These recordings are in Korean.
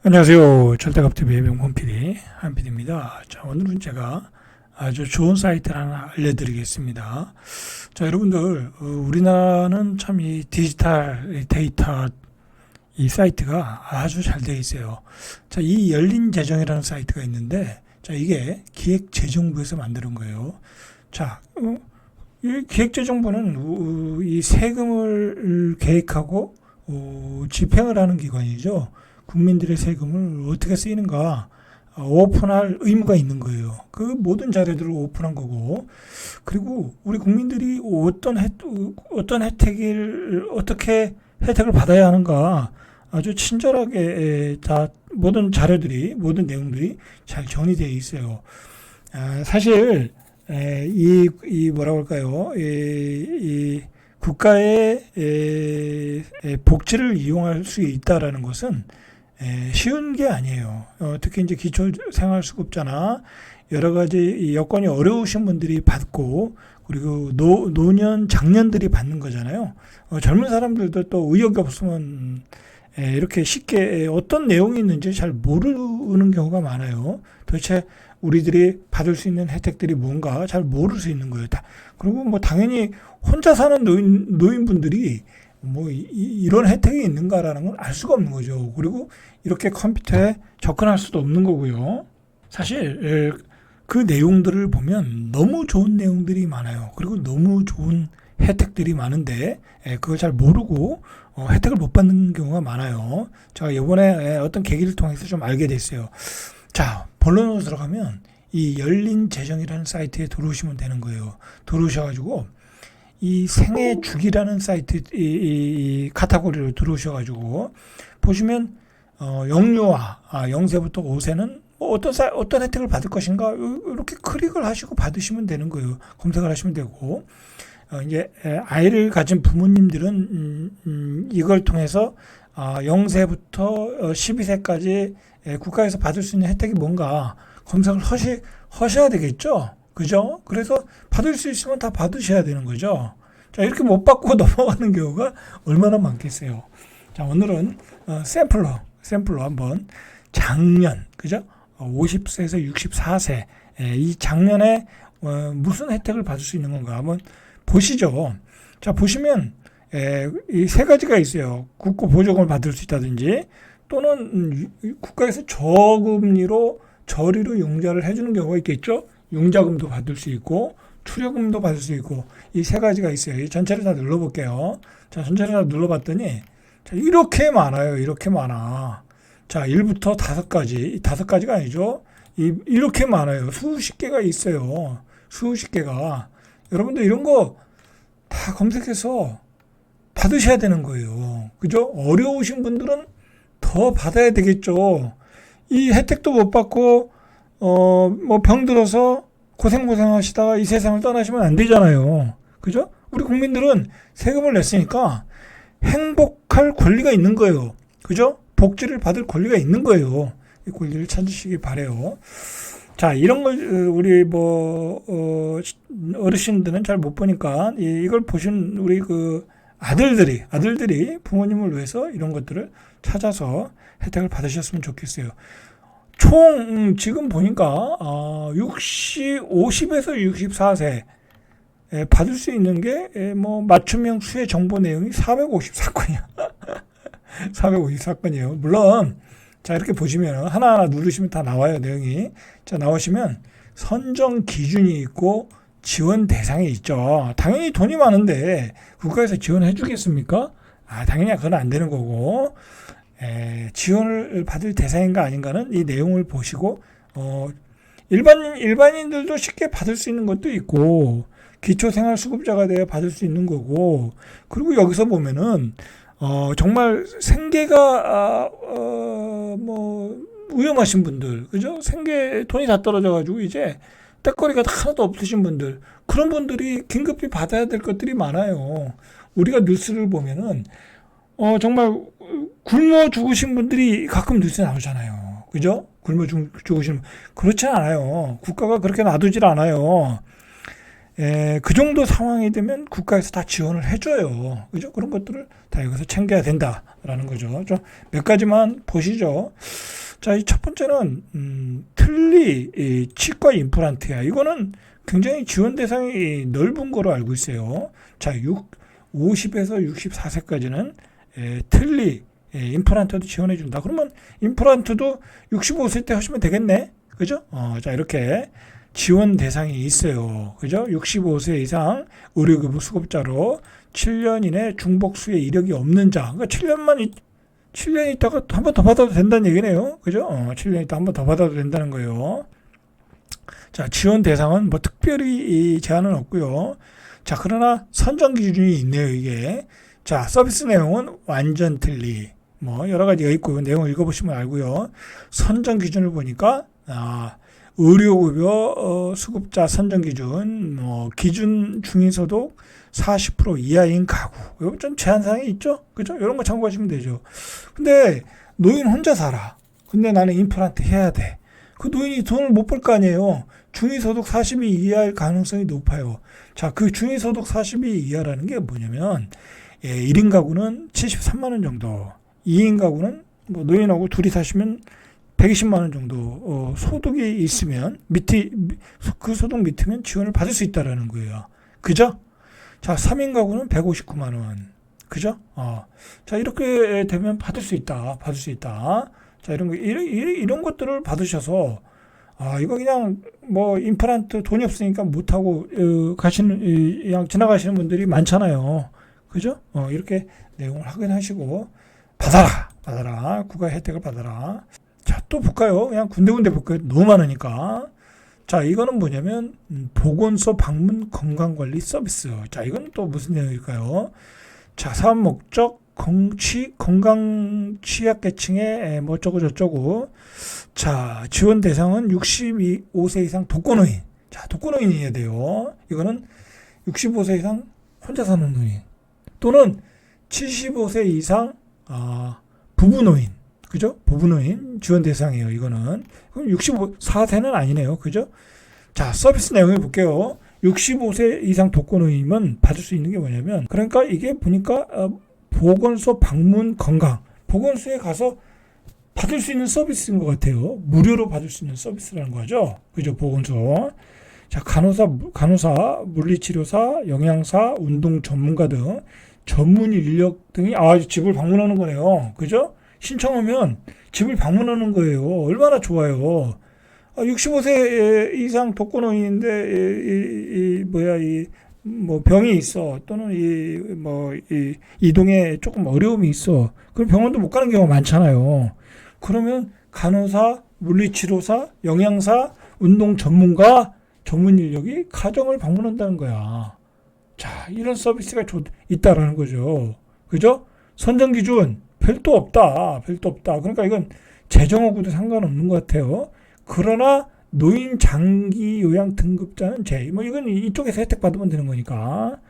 안녕하세요. 절대값TV의 명품 PD 한PD입니다. 자, 오늘은 제가 아주 좋은 사이트를 하나 알려드리겠습니다. 자, 여러분들, 우리나라는 참 이 디지털 데이터 이 사이트가 아주 잘 되어 있어요. 자, 이 열린재정이라는 사이트가 있는데, 자, 이게 기획재정부에서 만드는 거예요. 자, 이 기획재정부는 이 세금을 계획하고 집행을 하는 기관이죠. 국민들의 세금을 어떻게 쓰이는가 오픈할 의무가 있는 거예요. 그 모든 자료들을 오픈한 거고, 그리고 우리 국민들이 어떤 혜택을 어떻게 혜택을 받아야 하는가 아주 친절하게 다 모든 자료들이 모든 내용들이 잘 정리되어 있어요. 사실 이 뭐라고 할까요? 이 국가의 복지를 이용할 수 있다라는 것은 쉬운 게 아니에요. 특히 이제 기초생활수급자나 여러 가지 여건이 어려우신 분들이 받고, 그리고 노년, 장년들이 받는 거잖아요. 젊은 사람들도 또 의욕이 없으면 이렇게 쉽게 어떤 내용이 있는지 잘 모르는 경우가 많아요. 도대체 우리들이 받을 수 있는 혜택들이 뭔가 잘 모를 수 있는 거예요. 그리고 뭐 당연히 혼자 사는 노인분들이 뭐 이런 혜택이 있는가라는 건 알 수가 없는 거죠. 그리고 이렇게 컴퓨터에 접근할 수도 없는 거고요. 사실 그 내용들을 보면 너무 좋은 내용들이 많아요. 그리고 너무 좋은 혜택들이 많은데 그걸 잘 모르고 혜택을 못 받는 경우가 많아요. 제가 이번에 어떤 계기를 통해서 좀 알게 됐어요. 자, 본론으로 들어가면 이 열린재정이라는 사이트에 들어오시면 되는 거예요. 들어오셔가지고 이 생애주기라는 사이트 이 카테고리로 들어오셔가지고 보시면 영유아 0세부터 5세는 뭐 어떤 혜택을 받을 것인가 이렇게 클릭을 하시고 받으시면 되는 거예요. 검색을 하시면 되고, 이제 아이를 가진 부모님들은 이걸 통해서 0세부터 12세까지 국가에서 받을 수 있는 혜택이 뭔가 검색을 하셔야 되겠죠. 그죠? 그래서 받을 수 있으면 다 받으셔야 되는 거죠. 자, 이렇게 못 받고 넘어가는 경우가 얼마나 많겠어요. 자, 오늘은 샘플로 한번 작년, 그죠? 50세에서 64세, 이 작년에 무슨 혜택을 받을 수 있는 건가 한번 보시죠. 자, 보시면 이 세 가지가 있어요. 국고 보조금을 받을 수 있다든지, 또는 국가에서 저금리로 저리로 융자를 해주는 경우가 있겠죠. 융자금도 받을 수 있고 출연금도 받을 수 있고, 이 세 가지가 있어요. 이 전체를 다 눌러볼게요. 자, 전체를 다 눌러봤더니 자, 이렇게 많아요. 이렇게 많아. 자, 1부터 5가지, 5가지가 아니죠. 이렇게 많아요. 수십 개가 있어요. 수십 개가. 여러분들 이런 거 다 검색해서 받으셔야 되는 거예요. 그죠? 어려우신 분들은 더 받아야 되겠죠. 이 혜택도 못 받고 뭐 병들어서 고생하시다가 이 세상을 떠나시면 안 되잖아요. 그죠? 우리 국민들은 세금을 냈으니까 행복할 권리가 있는 거예요. 그죠? 복지를 받을 권리가 있는 거예요. 이 권리를 찾으시기 바래요. 자, 이런 걸 우리 어르신들은 잘 못 보니까 이걸 보신 우리 그 아들들이 부모님을 위해서 이런 것들을 찾아서 혜택을 받으셨으면 좋겠어요. 총 지금 보니까 50에서 64세 받을 수 있는 게 뭐 맞춤형 수혜 정보 내용이 454건이야. 454건이에요. 물론 자, 이렇게 보시면 하나하나 누르시면 다 나와요, 내용이. 자, 나오시면 선정 기준이 있고 지원 대상이 있죠. 당연히 돈이 많은데 국가에서 지원해 주겠습니까? 당연히 그건 안 되는 거고, 지원을 받을 대상인가 아닌가는 이 내용을 보시고, 일반인들도 쉽게 받을 수 있는 것도 있고, 기초생활수급자가 되어 받을 수 있는 거고, 그리고 여기서 보면은 정말 생계가 뭐 위험하신 분들, 그죠? 생계 돈이 다 떨어져가지고 이제 떼거리가 하나도 없으신 분들, 그런 분들이 긴급히 받아야 될 것들이 많아요. 우리가 뉴스를 보면은 정말 굶어 죽으신 분들이 가끔 뉴스에 나오잖아요. 그죠? 굶어 죽으시는 그렇지 않아요. 국가가 그렇게 놔두질 않아요. 그 정도 상황이 되면 국가에서 다 지원을 해줘요. 그죠? 그런 것들을 다 여기서 챙겨야 된다라는 거죠. 몇 가지만 보시죠. 자, 이 첫 번째는 틀니 치과 임플란트야. 이거는 굉장히 지원 대상이 넓은 거로 알고 있어요. 자, 50에서 64세까지는 틀니 임플란트도 지원해 준다. 그러면 임플란트도 65세 때 하시면 되겠네. 그죠? 자, 이렇게 지원 대상이 있어요. 그죠? 65세 이상 의료기부 수급자로 7년 이내 중복수의 이력이 없는 자. 그러니까 7년 있다가 한 번 더 받아도 된다는 얘기네요. 그죠? 7년 있다 한 번 더 받아도 된다는 거예요. 자, 지원 대상은 뭐 특별히 제한은 없고요. 자, 그러나 선정 기준이 있네요, 이게. 자, 서비스 내용은 완전 틀리. 뭐 여러 가지가 있고요. 내용을 읽어보시면 알고요. 선정 기준을 보니까 의료급여 수급자 선정 기준, 기준 중위소득 40% 이하인 가구. 이거 좀 제한사항이 있죠? 그죠? 이런 거 참고하시면 되죠. 근데 노인 혼자 살아. 근데 나는 임플란트 해야 돼. 그 노인이 돈을 못 벌 거 아니에요. 중위소득 40이 이하일 가능성이 높아요. 자, 그 중위소득 40이 이하라는 게 뭐냐면 1인 가구는 73만 원 정도, 2인 가구는 뭐 노인하고 둘이 사시면 120만 원 정도 소득이 있으면 그 소득 밑이면 지원을 받을 수 있다라는 거예요. 그죠? 자, 3인 가구는 159만 원. 그죠? 자, 이렇게 되면 받을 수 있다. 받을 수 있다. 자, 이런 것들을 받으셔서 이거 그냥 뭐 임플란트 돈이 없으니까 못 하고 그냥 지나가시는 분들이 많잖아요. 그죠? 이렇게 내용을 확인하시고 받아라. 국가 혜택을 받아라. 자, 또 볼까요? 그냥 군데군데 볼까요? 너무 많으니까. 자, 이거는 뭐냐면 보건소 방문 건강관리 서비스. 자, 이건 또 무슨 내용일까요? 자, 사업 목적 건강 취약계층의 뭐 어쩌고 저쩌고. 자, 지원 대상은 65세 이상 독거노인. 자, 독거노인이어야 돼요. 이거는 65세 이상 혼자 사는 노인 또는 75세 이상 부부노인. 그죠? 부부노인 지원 대상이에요. 이거는. 그럼 64세는 아니네요. 그죠? 자, 서비스 내용을 볼게요. 65세 이상 독거노인은 받을 수 있는 게 뭐냐면, 그러니까 이게 보니까 보건소 방문 건강. 보건소에 가서 받을 수 있는 서비스인 것 같아요. 무료로 받을 수 있는 서비스라는 거죠. 그죠? 보건소. 자, 간호사, 물리치료사, 영양사, 운동 전문가 등 전문 인력 등이 집을 방문하는 거네요. 그죠? 신청하면 집을 방문하는 거예요. 얼마나 좋아요. 65세 이상 독거노인인데 뭐 병이 있어, 또는 이동에 조금 어려움이 있어. 그럼 병원도 못 가는 경우가 많잖아요. 그러면 간호사, 물리치료사, 영양사, 운동 전문가, 전문 인력이 가정을 방문한다는 거야. 자, 이런 서비스가 있다라는 거죠. 그죠? 선정 기준 별도 없다. 그러니까 이건 재정하고도 상관없는 것 같아요. 그러나 노인 장기 요양 등급자는 이건 이쪽에서 혜택 받으면 되는 거니까.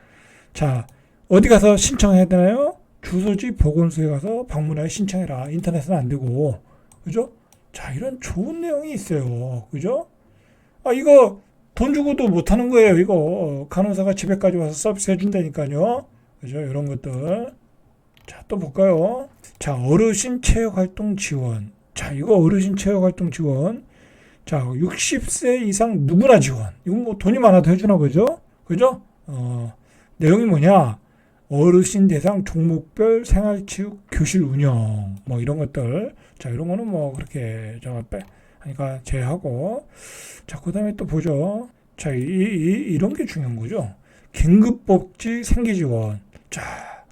자, 어디 가서 신청해야 되나요? 주소지 보건소에 가서 방문하여 신청해라. 인터넷은 안 되고. 그죠? 자, 이런 좋은 내용이 있어요. 그죠? 이거 돈 주고도 못 하는 거예요. 이거 간호사가 집에까지 와서 서비스 해준다니까요. 그죠? 이런 것들. 자, 또 볼까요? 자, 어르신 체육활동 지원. 자, 이거 어르신 체육활동 지원. 자, 60세 이상 누구나 지원. 이건 뭐 돈이 많아도 해주나 보죠? 그죠? 내용이 뭐냐? 어르신 대상 종목별 생활체육 교실 운영. 뭐 이런 것들. 자, 이런 거는 뭐 그렇게 하니까 제외하고. 자, 그 다음에 또 보죠. 자, 이런 게 중요한 거죠. 긴급복지 생계지원. 자,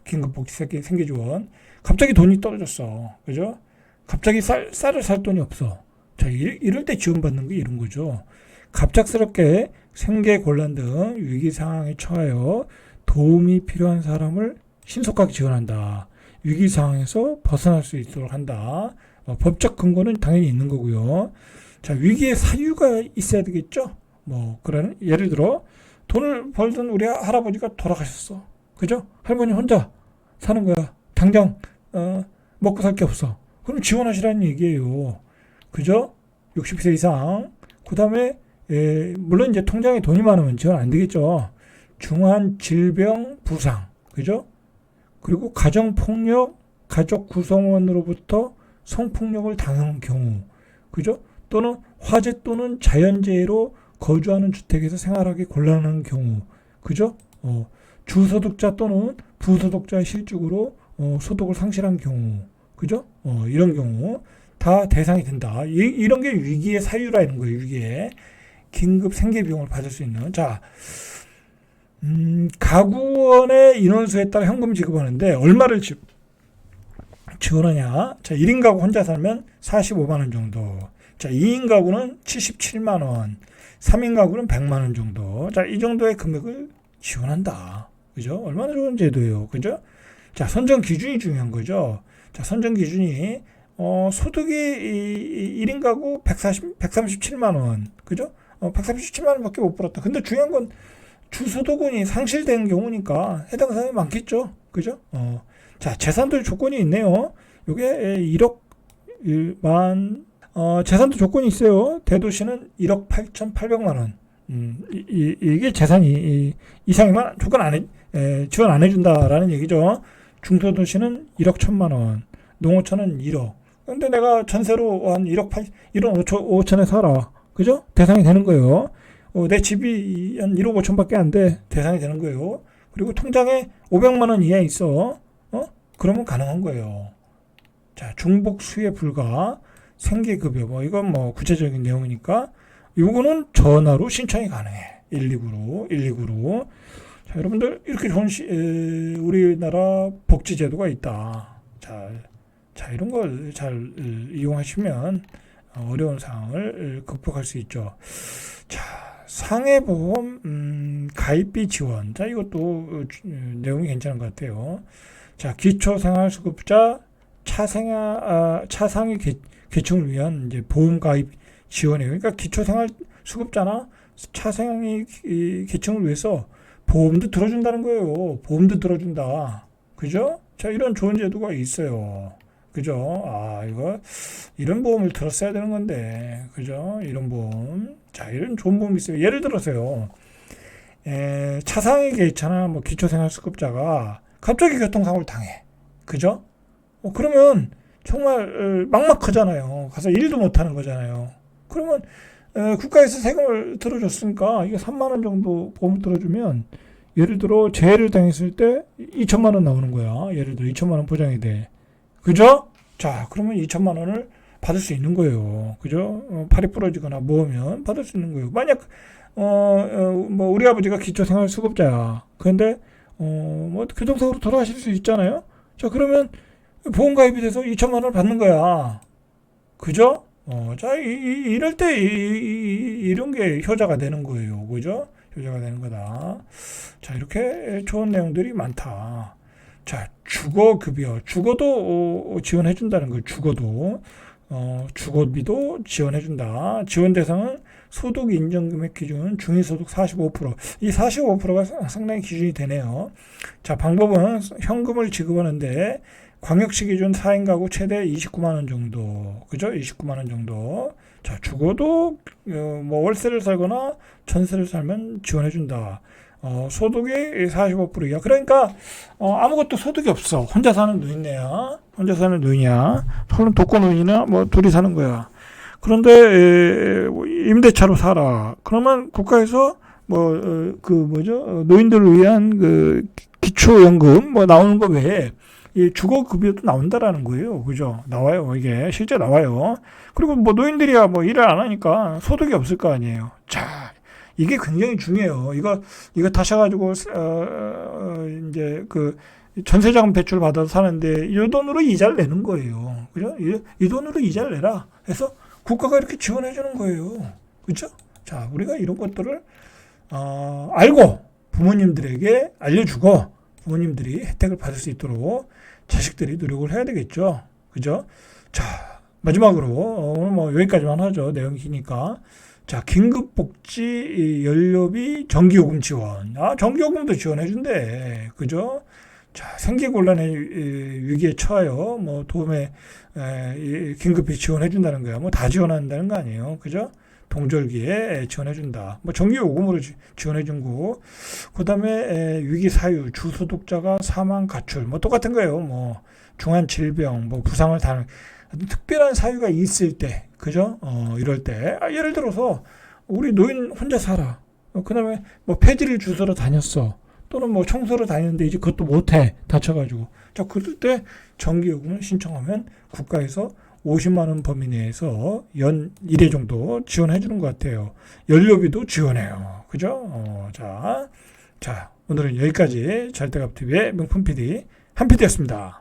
긴급복지 생계지원. 갑자기 돈이 떨어졌어. 그죠? 갑자기 쌀을 살 돈이 없어. 자, 이럴 때 지원받는 게 이런 거죠. 갑작스럽게 생계곤란 등 위기 상황에 처하여 도움이 필요한 사람을 신속하게 지원한다. 위기 상황에서 벗어날 수 있도록 한다. 법적 근거는 당연히 있는 거고요. 자, 위기의 사유가 있어야 되겠죠. 그런 예를 들어 돈을 벌던 우리 할아버지가 돌아가셨어. 그죠? 할머니 혼자 사는 거야. 당장 먹고 살 게 없어. 그럼 지원하시라는 얘기예요. 그죠? 60세 이상. 그 다음에 물론 이제 통장에 돈이 많으면 지원 안 되겠죠. 중한 질병 부상. 그죠? 그리고 가정폭력, 가족 구성원으로부터 성폭력을 당한 경우. 그죠? 또는 화재 또는 자연재해로 거주하는 주택에서 생활하기 곤란한 경우, 그죠? 주소득자 또는 부소득자의 실직으로 소득을 상실한 경우, 그죠? 이런 경우 다 대상이 된다. 이런 게 위기의 사유라는 거예요. 위기의 긴급 생계 비용을 받을 수 있는. 자, 가구원의 인원수에 따라 현금 지급하는데 얼마를 지원하냐? 자, 1인 가구 혼자 살면 45만 원 정도. 자, 2인 가구는 77만 원, 3인 가구는 100만 원 정도. 자, 이 정도의 금액을 지원한다. 그죠? 얼마나 좋은 제도예요. 그죠? 자, 선정 기준이 중요한 거죠. 자, 선정 기준이 소득이 1인 가구 137만 원. 그죠? 137만 원밖에 못 벌었다. 근데 중요한 건 주소득원이 상실된 경우니까 해당 사항이 많겠죠. 그죠? 자, 재산도 조건이 있네요. 요게 1억 1만 재산도 조건이 있어요. 대도시는 1억 8,800만 원. 이게 재산이 이상이면 지원 안 해준다라는 얘기죠. 중소도시는 1억 1천만 원, 농어촌은 1억. 근데 내가 전세로 한 1억 5천에 살아. 그죠? 대상이 되는 거예요. 내 집이 한 1억 5천밖에 안 돼. 대상이 되는 거예요. 그리고 통장에 500만 원 이하 있어. 그러면 가능한 거예요. 자, 중복 수혜 불가, 생계급여, 이건 구체적인 내용이니까, 요거는 전화로 신청이 가능해. 119로. 자, 여러분들, 이렇게 좋은 우리나라 복지제도가 있다. 자, 이런 걸 잘 이용하시면 어려운 상황을 극복할 수 있죠. 자, 상해보험, 가입비 지원. 자, 이것도 내용이 괜찮은 것 같아요. 자, 기초생활수급자 차상위 계층을 위한 이제 보험 가입 지원이에요. 그러니까 기초생활수급자나 차상위 계층을 위해서 보험도 들어준다는 거예요. 보험도 들어준다. 그죠? 자, 이런 좋은 제도가 있어요. 그죠? 이런 보험을 들었어야 되는 건데. 그죠? 이런 보험. 자, 이런 좋은 보험이 있어요. 예를 들어서요. 차상위 계층이나 기초생활수급자가 갑자기 교통사고를 당해. 그죠? 그러면 정말 막막하잖아요. 가서 일도 못하는 거잖아요. 그러면 국가에서 세금을 들어줬으니까 이게 3만 원 정도 보험을 들어주면 예를 들어 재해를 당했을 때 2천만 원 나오는 거야. 예를 들어 2천만 원 보장이 돼. 그죠? 자, 그러면 2천만 원을 받을 수 있는 거예요. 그죠? 팔이 부러지거나 뭐하면 받을 수 있는 거예요. 만약 우리 아버지가 기초생활수급자야. 그런데 교통사고로 돌아가실 수 있잖아요. 자, 그러면 보험 가입이 돼서 2천만 원을 받는 거야. 그죠? 자, 이럴 때 이런 게 효자가 되는 거예요. 그죠? 효자가 되는 거다. 자, 이렇게 좋은 내용들이 많다. 자, 주거급여. 주거도 지원해준다는 거예요. 주거비도 지원해준다. 지원 대상은 소득 인정금액 기준 중위소득 45%. 이 45%가 상당히 기준이 되네요. 자, 방법은 현금을 지급하는데 광역시 기준 4인 가구 최대 29만 원 정도. 그죠? 29만 원 정도. 자, 주거도 월세를 살거나 전세를 살면 지원해준다. 소득이 45% 이하. 그러니까 아무것도 소득이 없어. 혼자 사는 노인네야. 혼자 사는 노인이야. 물론 독거노인이나 둘이 사는 거야. 그런데 임대차로 살아. 그러면 국가에서 노인들을 위한 기초연금 나오는 거 외에 이 주거급여도 나온다라는 거예요. 그죠? 나와요. 이게 실제 나와요. 그리고 노인들이야 일을 안 하니까 소득이 없을 거 아니에요. 자, 이게 굉장히 중요해요. 이거 타셔가지고 이제 전세자금 대출 받아서 사는데 이 돈으로 이자를 내는 거예요. 그죠? 이 돈으로 이자를 내라 해서 국가가 이렇게 지원해 주는 거예요. 그죠? 자, 우리가 이런 것들을 알고 부모님들에게 알려주고 부모님들이 혜택을 받을 수 있도록 자식들이 노력을 해야 되겠죠. 그죠? 자, 마지막으로 오늘 여기까지만 하죠. 내용이 기니까. 자, 긴급복지 연료비 전기요금 지원. 전기요금도 지원해준대. 그죠? 자, 생계곤란의 위기에 처하여 도움에 긴급히 지원해준다는 거야. 다 지원한다는 거 아니에요. 그죠? 동절기에 지원해준다. 전기요금으로 지원해준 거. 그 다음에 위기 사유, 주소득자가 사망, 가출. 똑같은 거예요. 중한 질병, 부상을 당한 특별한 사유가 있을 때 그죠? 이럴 때 예를 들어서 우리 노인 혼자 살아. 그다음에 뭐 폐지를 주스러 다녔어. 또는 뭐 청소를 다녔는데 이제 그것도 못해 다쳐가지고. 자, 그럴 때 전기요금을 신청하면 국가에서 50만 원 범위 내에서 연 1회 정도 지원해 주는 것 같아요. 연료비도 지원해요. 그죠? 자, 오늘은 여기까지 잘때갑TV의 명품 PD 한 PD였습니다.